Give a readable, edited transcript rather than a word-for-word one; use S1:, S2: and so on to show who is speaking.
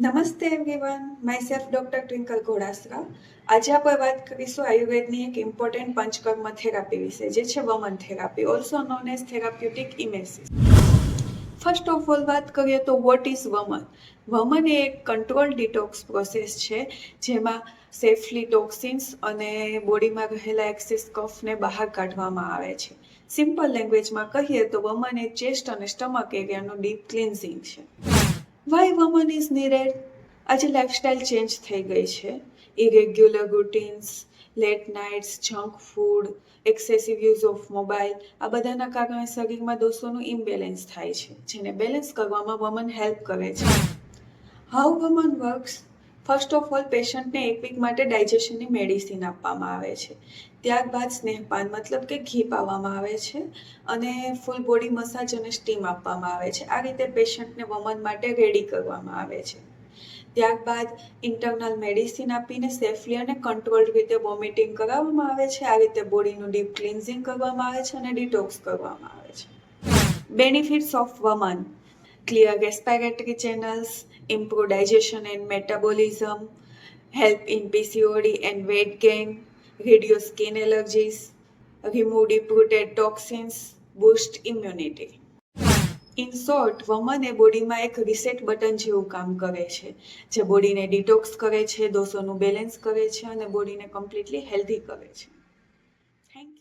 S1: નમસ્તે everyone, my self doctor twinkle Ghodasara. આજે આપણે વાત કરીશું આયુર્વેદની એક ઇમ્પોર્ટન્ટ પંચકર્મ થેરાપી વિશે, જે છે vaman therapy, also known as therapeutic emesis. First of all વાત કરીએ તો વોટ ઇઝ વમન. વમન એ એક કંટ્રોલ ડિટોક્સ પ્રોસેસ છે, જેમાં સેફલી ટોક્સિન્સ અને બોડીમાં રહેલા એક્સેસ કફને બહાર કાઢવામાં આવે છે. સિમ્પલ લેંગ્વેજમાં કહીએ તો વમન એ ચેસ્ટ અને સ્ટમક એરિયાનું ડીપ ક્લિન્ઝિંગ છે. Why vaman is needed? આજે લાઇફસ્ટાઇલ ચેન્જ થઈ ગઈ છે. Irregular routines, late nights, junk food, excessive use of mobile, આ બધાના કારણે શરીરમાં દોષોનું ઇમ્બેલેન્સ થાય છે, જેને બેલેન્સ કરવામાં વમન હેલ્પ કરે છે. How vaman works? First of all પેશન્ટને એક વીક માટે ડાયજેશનની મેડિસિન આપવામાં આવે છે. ત્યારબાદ સ્નેહપાન મતલબ કે ઘી પાવામાં આવે છે અને ફૂલ બોડી મસાજ અને સ્ટીમ આપવામાં આવે છે. આ રીતે પેશન્ટને વમન માટે રેડી કરવામાં આવે છે. ત્યારબાદ ઇન્ટરનલ મેડિસિન આપીને સેફલી અને કંટ્રોલ્ડ રીતે વોમિટિંગ કરાવવામાં આવે છે. આ રીતે બોડીનું ડીપ ક્લિન્ઝિંગ કરવામાં આવે છે અને ડિટોક્સ કરવામાં આવે છે. Benefits of vaman: clear respiratory channels, improve digestion and metabolism, help in PCOD and weight gain, reduce skin allergies, remove deep-rooted toxins, boost immunity. In short, vaman એ બોડીમાં એક રીસેટ બટન જેવું કામ કરે છે, જે બોડીને ડિટોક્સ કરે છે, દોષોનું બેલેન્સ કરે છે અને બોડીને કમ્પ્લીટલી હેલ્ધી કરે છે. Thank you.